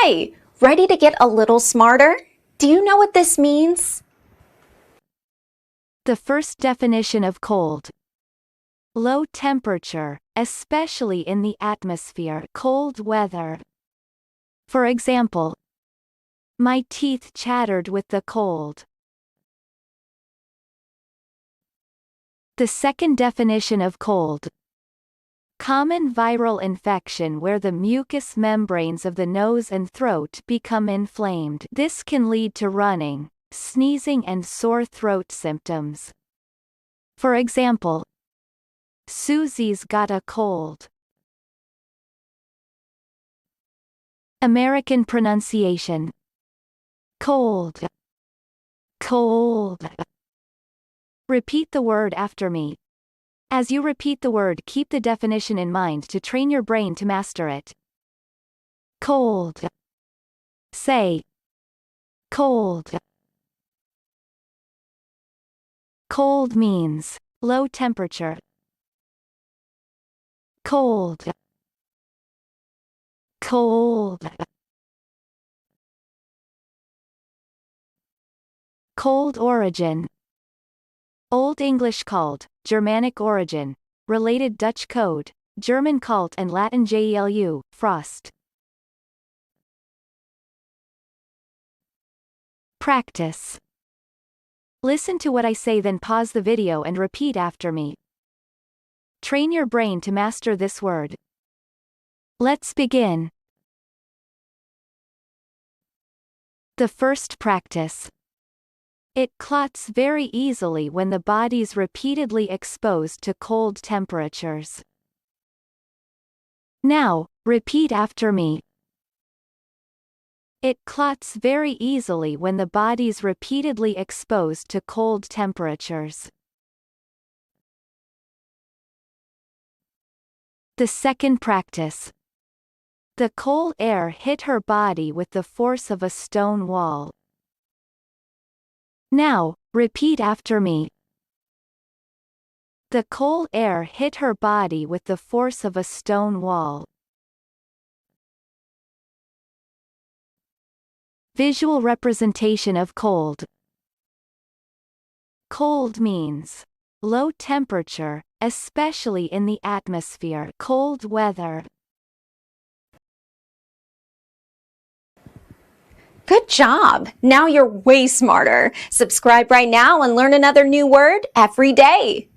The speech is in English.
Hi! Ready to get a little smarter? Do you know what this means? The first definition of cold. Low temperature, especially in the atmosphere. Cold weather. For example, my teeth chattered with the cold. The second definition of cold. Common viral infection where the mucous membranes of the nose and throat become inflamed. This can lead to running, sneezing and sore throat symptoms. For example, Susie's got a cold. American pronunciation. Cold. Cold. Repeat the word after me. As you repeat the word, keep the definition in mind to train your brain to master it. Cold. Say. Cold. Cold means low temperature. Cold. Cold. Cold origin. Old English called, Germanic origin, related Dutch code, German kalt and Latin gelu, frost. Practice. Listen to what I say, then pause the video and repeat after me. Train your brain to master this word. Let's begin. The first practice. It clots very easily when the body's repeatedly exposed to cold temperatures. Now, repeat after me. It clots very easily when the body's repeatedly exposed to cold temperatures. The second practice. The cold air hit her body with the force of a stone wall. Now, repeat after me. The cold air hit her body with the force of a stone wall. Visual representation of cold. Cold means low temperature, especially in the atmosphere. Cold weather. Good job! Now you're way smarter. Subscribe right now and learn another new word every day.